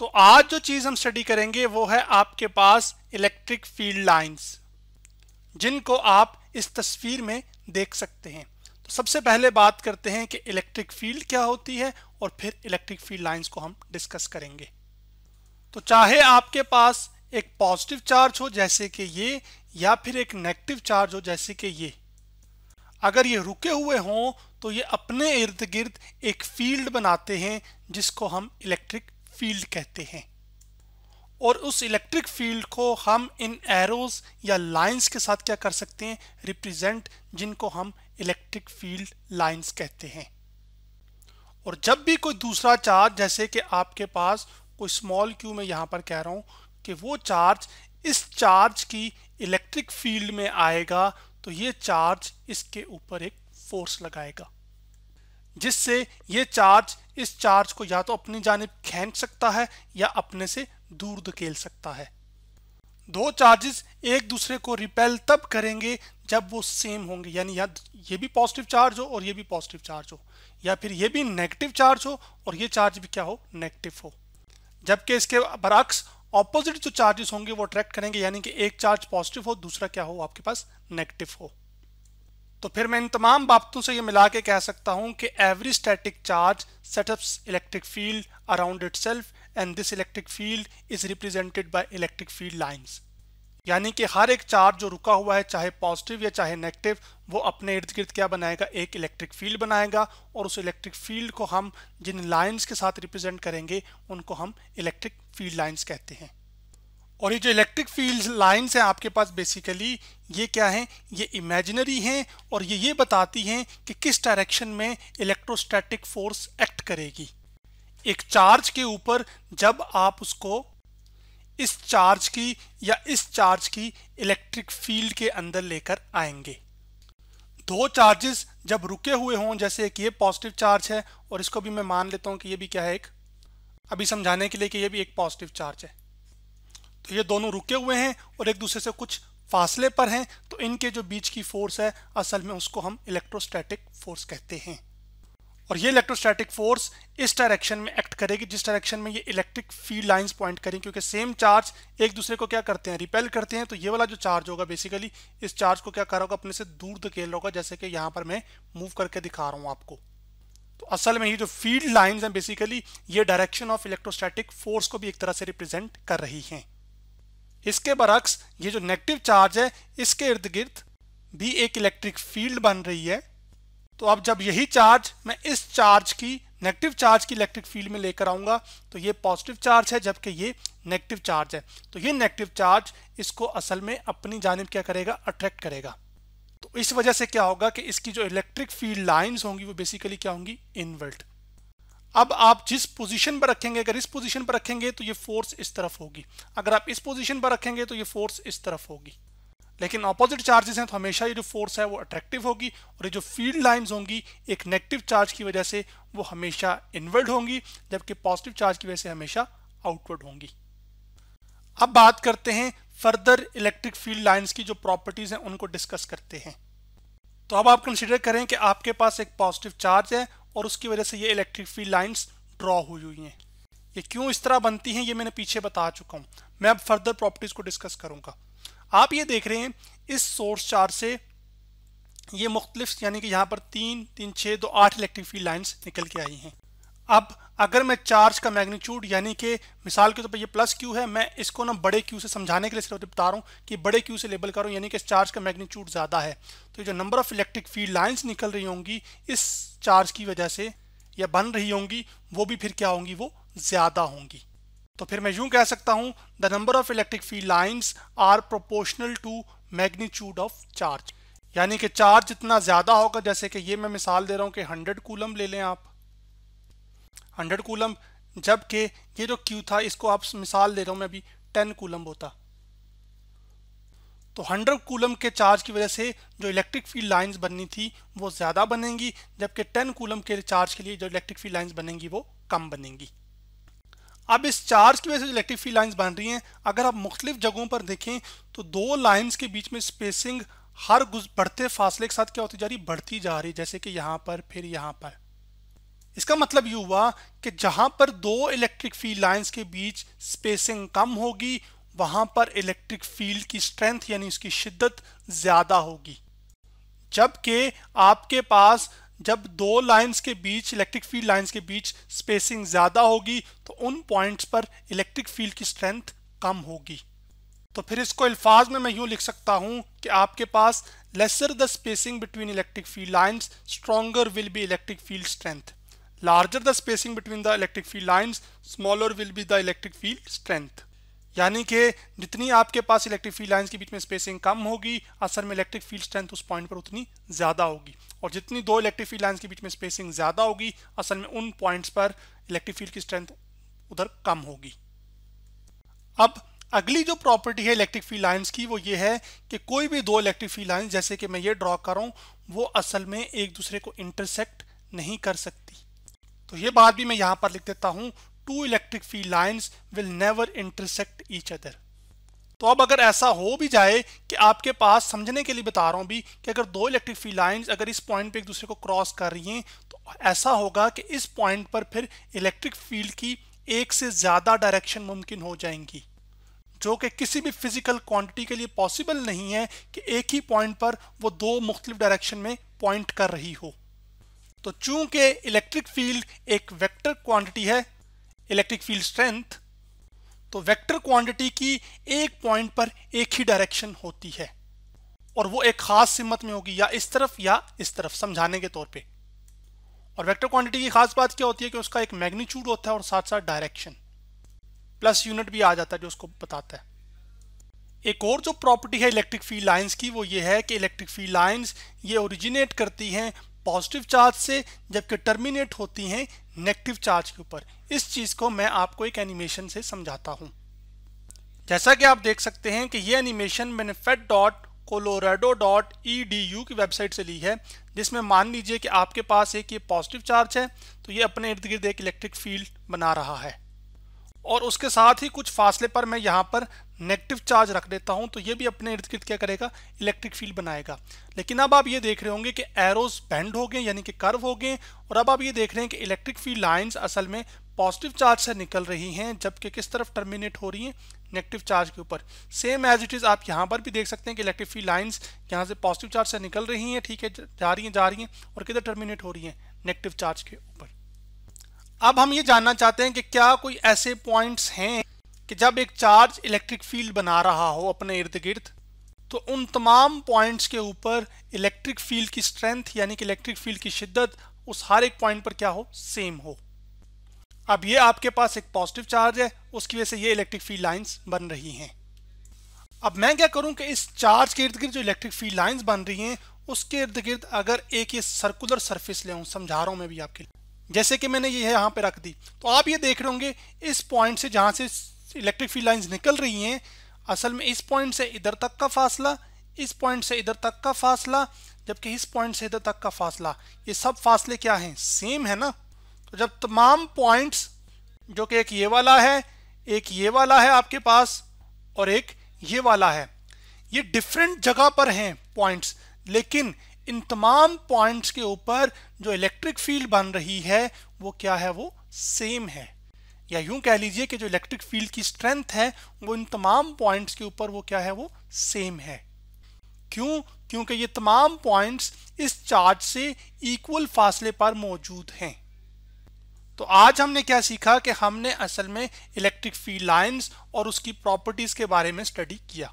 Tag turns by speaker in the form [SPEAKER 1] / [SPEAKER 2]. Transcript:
[SPEAKER 1] तो आज जो चीज हम स्टडी करेंगे वो है आपके पास इलेक्ट्रिक फील्ड लाइंस, जिनको आप इस तस्वीर में देख सकते हैं। तो सबसे पहले बात करते हैं कि इलेक्ट्रिक फील्ड क्या होती है और फिर इलेक्ट्रिक फील्ड लाइंस को हम डिस्कस करेंगे। तो चाहे आपके पास एक पॉजिटिव चार्ज हो जैसे कि ये, या फिर एक नेगेटिव चार्ज हो जैसे कि ये, अगर ये रुके हुए हों तो ये अपने इर्द गिर्द एक फील्ड बनाते हैं जिसको हम इलेक्ट्रिक फील्ड कहते हैं। और उस इलेक्ट्रिक फील्ड को हम इन एरोज या लाइंस के साथ क्या कर सकते हैं, रिप्रेजेंट, जिनको हम इलेक्ट्रिक फील्ड लाइंस कहते हैं। और जब भी कोई दूसरा चार्ज, जैसे कि आपके पास कोई स्मॉल क्यू में यहां पर कह रहा हूं कि वो चार्ज इस चार्ज की इलेक्ट्रिक फील्ड में आएगा, तो ये चार्ज इसके ऊपर एक फोर्स लगाएगा जिससे ये चार्ज इस चार्ज को या तो अपनी जानिब खींच सकता है या अपने से दूर धकेल सकता है। दो चार्जेस एक दूसरे को रिपेल तब करेंगे जब वो सेम होंगे, यानी या ये भी पॉजिटिव चार्ज हो और ये भी पॉजिटिव चार्ज हो, या फिर ये भी नेगेटिव चार्ज हो और ये चार्ज भी क्या हो, नेगेटिव हो। जबकि इसके बरअक्स ऑपोजिट जो चार्जेस होंगे वो अट्रैक्ट करेंगे, यानी कि एक चार्ज पॉजिटिव हो, दूसरा क्या हो, आपके पास नेगेटिव हो। तो फिर मैं इन तमाम बातों से ये मिला के कह सकता हूं कि every static charge setups electric field around itself and this electric field is represented by electric field lines. यानी कि हर एक चार्ज जो रुका हुआ है, चाहे पॉजिटिव या चाहे नेगेटिव, वो अपने इर्द गिर्द क्या बनाएगा, एक इलेक्ट्रिक फील्ड बनाएगा। और उस इलेक्ट्रिक फील्ड को हम जिन लाइंस के साथ रिप्रेजेंट करेंगे उनको हम इलेक्ट्रिक फील्ड लाइंस कहते हैं। और ये जो इलेक्ट्रिक फील्ड लाइंस हैं आपके पास, बेसिकली ये क्या हैं, ये इमेजिनरी हैं और ये बताती हैं कि किस डायरेक्शन में इलेक्ट्रोस्टैटिक फोर्स एक्ट करेगी एक चार्ज के ऊपर जब आप उसको इस चार्ज की या इस चार्ज की इलेक्ट्रिक फील्ड के अंदर लेकर आएंगे। दो चार्जेस जब रुके हुए हों, जैसे कि ये पॉजिटिव चार्ज है और इसको भी मैं मान लेता हूं कि ये भी क्या है, एक, अभी समझाने के लिए कि ये भी एक पॉजिटिव चार्ज है, तो ये दोनों रुके हुए हैं और एक दूसरे से कुछ फासले पर हैं, तो इनके जो बीच की फोर्स है असल में उसको हम इलेक्ट्रोस्टैटिक फोर्स कहते हैं। और ये इलेक्ट्रोस्टैटिक फोर्स इस डायरेक्शन में एक्ट करेगी जिस डायरेक्शन में ये इलेक्ट्रिक फील्ड लाइंस पॉइंट करेंगी, क्योंकि सेम चार्ज एक दूसरे को क्या करते हैं, रिपेल करते हैं। तो ये वाला जो चार्ज होगा बेसिकली इस चार्ज को क्या कर रहा होगा, अपने से दूर धकेल रहा होगा, जैसे कि यहाँ पर मैं मूव करके दिखा रहा हूँ आपको। तो असल में ये जो फील्ड लाइंस हैं बेसिकली ये डायरेक्शन ऑफ इलेक्ट्रोस्टैटिक फोर्स को भी एक तरह से रिप्रेजेंट कर रही हैं। इसके बरअक्स ये जो नेगेटिव चार्ज है इसके इर्द गिर्द भी एक इलेक्ट्रिक फील्ड बन रही है। तो अब जब यही चार्ज मैं इस चार्ज की, नेगेटिव चार्ज की इलेक्ट्रिक फील्ड में लेकर आऊंगा, तो ये पॉजिटिव चार्ज है जबकि ये नेगेटिव चार्ज है, तो ये नेगेटिव चार्ज इसको असल में अपनी जानिब क्या करेगा, अट्रैक्ट करेगा। तो इस वजह से क्या होगा कि इसकी जो इलेक्ट्रिक फील्ड लाइंस होंगी वो बेसिकली क्या होंगी, इनवर्ट। अब आप जिस पोजीशन पर रखेंगे, अगर इस पोजीशन पर रखेंगे तो ये फोर्स इस तरफ होगी, अगर आप इस पोजीशन पर रखेंगे तो ये फोर्स इस तरफ होगी। लेकिन ऑपोजिट चार्जेस हैं तो हमेशा ये जो फोर्स है वो अट्रैक्टिव होगी, और ये जो फील्ड लाइंस होंगी एक नेगेटिव चार्ज की वजह से वो हमेशा इनवर्ड होंगी, जबकि पॉजिटिव चार्ज की वजह से हमेशा आउटवर्ड होंगी। अब बात करते हैं फर्दर इलेक्ट्रिक फील्ड लाइंस की जो प्रॉपर्टीज हैं उनको डिस्कस करते हैं। तो अब आप कंसिडर करें कि आपके पास एक पॉजिटिव चार्ज है और उसकी वजह से ये इलेक्ट्रिक फील्ड लाइंस ड्रॉ हुई हैं। ये क्यों इस तरह बनती हैं ये मैंने पीछे बता चुका हूं, मैं अब फर्दर प्रॉपर्टीज को डिस्कस करूंगा। आप ये देख रहे हैं इस सोर्स चार्ज से ये मुख्तलिफ, यानी कि यहाँ पर 3, 3, 6, 2, 8 इलेक्ट्रिक फील्ड लाइंस निकल के आई हैं। अब अगर मैं चार्ज का मैग्नीट्यूड, यानी कि मिसाल के तौर पर ये प्लस क्यू है, मैं इसको ना बड़े क्यू से समझाने के लिए सिर्फ बता रहा हूँ कि बड़े क्यू से लेबल करूँ, यानी कि इस चार्ज का मैग्नीट्यूड ज़्यादा है, तो जो number of electric field lines निकल रही होंगी इस चार्ज की वजह से या बन रही होंगी वो भी फिर क्या होंगी, वो ज़्यादा होंगी। तो फिर मैं यूं कह सकता हूं, the number of electric field lines are proportional to magnitude of charge. यानी कि चार्ज जितना ज्यादा होगा, जैसे कि ये मैं मिसाल दे रहा हूं कि 100 कूलम ले लें आप, 100 कूलम, जबकि ये जो क्यू था इसको आप मिसाल दे रहा हूं मैं अभी 10 कूलम होता, तो 100 कूलम के चार्ज की वजह से जो इलेक्ट्रिक फील्ड लाइंस बननी थी वो ज्यादा बनेंगी, जबकि 10 कूलम के चार्ज के लिए जो इलेक्ट्रिक फील्ड लाइंस बनेंगी वो कम बनेंगी। अब इस चार्ज की वजह से जो इलेक्ट्रिक फील्ड लाइंस बन रही हैं, अगर आप मुख्तलिफ जगहों पर देखें तो दो लाइंस के बीच में स्पेसिंग हर बढ़ते फासले के साथ क्या होती जा रही, बढ़ती जा रही, जैसे कि यहाँ पर, फिर यहाँ पर। इसका मतलब ये हुआ कि जहां पर दो इलेक्ट्रिक फील्ड लाइंस के बीच स्पेसिंग कम होगी वहां पर इलेक्ट्रिक फील्ड की स्ट्रेंथ यानी उसकी शिद्दत ज्यादा होगी, जबकि आपके पास जब दो लाइंस के बीच इलेक्ट्रिक फील्ड लाइंस के बीच स्पेसिंग ज्यादा होगी तो उन पॉइंट्स पर इलेक्ट्रिक फील्ड की स्ट्रेंथ कम होगी। तो फिर इसको अल्फाज में मैं यूं लिख सकता हूं कि आपके पास lesser the spacing between electric field lines stronger will be electric field strength, larger the spacing between the electric field lines smaller will be the electric field strength. यानी कि जितनी आपके पास इलेक्ट्रिक फील्ड लाइंस के बीच में spacing कम होगी असल में electric field strength उस पॉइंट पर उतनी ज्यादा होगी, और जितनी दो इलेक्ट्रिक फील्ड लाइंस के बीच में स्पेसिंग ज्यादा होगी असल में उन पॉइंट्स पर इलेक्ट्रिक फील्ड की स्ट्रेंथ उधर कम होगी। अब अगली जो प्रॉपर्टी है इलेक्ट्रिक फील्ड लाइंस की वो ये है कि कोई भी दो इलेक्ट्रिक फील्ड लाइंस जैसे कि मैं ये ड्रॉ कर रहा हूं वो असल में एक दूसरे को इंटरसेक्ट नहीं कर सकती। तो ये बात भी मैं यहां पर लिख देता हूं, two electric field lines will never intersect each other. तो अब अगर ऐसा हो भी जाए कि आपके पास, समझने के लिए बता रहा हूं भी, कि अगर दो इलेक्ट्रिक फील्ड लाइंस अगर इस पॉइंट पे एक दूसरे को क्रॉस कर रही हैं तो ऐसा होगा कि इस पॉइंट पर फिर इलेक्ट्रिक फील्ड की एक से ज्यादा डायरेक्शन मुमकिन हो जाएंगी, जो कि किसी भी फिजिकल क्वांटिटी के लिए पॉसिबल नहीं है कि एक ही पॉइंट पर वो दो मुख्तलिफ डायरेक्शन में पॉइंट कर रही हो। तो चूंकि इलेक्ट्रिक फील्ड एक वेक्टर क्वांटिटी है, इलेक्ट्रिक फील्ड स्ट्रेंथ, तो वेक्टर क्वांटिटी की एक पॉइंट पर एक ही डायरेक्शन होती है और वो एक खास सिमत में होगी, या इस तरफ या इस तरफ, समझाने के तौर पे। और वेक्टर क्वांटिटी की खास बात क्या होती है कि उसका एक मैग्नीट्यूड होता है और साथ साथ डायरेक्शन प्लस यूनिट भी आ जाता है जो उसको बताता है। एक और जो प्रॉपर्टी है इलेक्ट्रिक फील्ड लाइंस की वो ये है कि इलेक्ट्रिक फील्ड लाइंस ये ओरिजिनेट करती हैं पॉजिटिव चार्ज से जबकि टर्मिनेट होती हैं नेगेटिव चार्ज के ऊपर। इस चीज को मैं आपको एक एनिमेशन से समझाता हूं। जैसा कि आप देख सकते हैं कि ये एनिमेशन मैंने fed.colorado.edu की वेबसाइट से ली है, जिसमें मान लीजिए कि आपके पास एक ये पॉजिटिव चार्ज है तो ये अपने इर्द गिर्द एक इलेक्ट्रिक फील्ड बना रहा है और उसके साथ ही कुछ फासले पर मैं यहाँ पर नेगेटिव चार्ज रख देता हूं तो ये भी अपने इर्द गिर्द क्या करेगा, इलेक्ट्रिक फील्ड बनाएगा। लेकिन अब आप ये देख रहे होंगे कि एरोज बेंड हो गए यानी कि कर्व हो गए, और अब आप ये देख रहे हैं कि इलेक्ट्रिक फील्ड लाइंस असल में पॉजिटिव चार्ज से निकल रही हैं जबकि किस तरफ टर्मिनेट हो रही हैं, नेगेटिव चार्ज के ऊपर। सेम एज इट इज आप यहाँ पर भी देख सकते हैं कि इलेक्ट्रिक फील्ड लाइंस यहाँ से पॉजिटिव चार्ज से निकल रही हैं, ठीक है, जा रही हैं और किधर टर्मिनेट हो रही हैं, नेगेटिव चार्ज के ऊपर। अब हम ये जानना चाहते हैं कि क्या कोई ऐसे पॉइंट्स हैं कि जब एक चार्ज इलेक्ट्रिक फील्ड बना रहा हो अपने इर्द गिर्द तो उन तमाम पॉइंट्स के ऊपर इलेक्ट्रिक फील्ड की स्ट्रेंथ यानी कि इलेक्ट्रिक फील्ड की शिद्दत उस हर एक पॉइंट पर क्या हो, सेम हो। अब ये आपके पास एक पॉजिटिव चार्ज है, उसकी वजह से ये इलेक्ट्रिक फील्ड लाइंस बन रही हैं। अब मैं क्या करूं कि इस चार्ज के इर्द गिर्द जो इलेक्ट्रिक फील्ड लाइंस बन रही हैं उसके इर्द गिर्द अगर एक ये सर्कुलर सरफेस ले आऊं, समझा रहा हूं मैं भी आपके लिए, जैसे कि मैंने ये यहाँ पे रख दी। तो आप ये देख रहे होंगे इस पॉइंट से जहां से इलेक्ट्रिक फील्ड लाइंस निकल रही हैं असल में इस पॉइंट से इधर तक का फासला, इस पॉइंट से इधर तक का फासला, जबकि इस पॉइंट से इधर तक का फासला, ये सब फासले क्या हैं, सेम है ना। तो जब तमाम पॉइंट्स जो कि एक ये वाला है, एक ये वाला है आपके पास और एक ये वाला है, ये डिफरेंट जगह पर हैं पॉइंट्स, लेकिन इन तमाम पॉइंट्स के ऊपर जो इलेक्ट्रिक फील्ड बन रही है वो क्या है, वो सेम है। या यूं कह लीजिए कि जो इलेक्ट्रिक फील्ड की स्ट्रेंथ है वो इन तमाम पॉइंट्स के ऊपर वो क्या है, वो सेम है। क्यों? क्योंकि ये तमाम पॉइंट्स इस चार्ज से इक्वल फासले पर मौजूद हैं। तो आज हमने क्या सीखा कि हमने असल में इलेक्ट्रिक फील्ड लाइंस और उसकी प्रॉपर्टीज के बारे में स्टडी किया।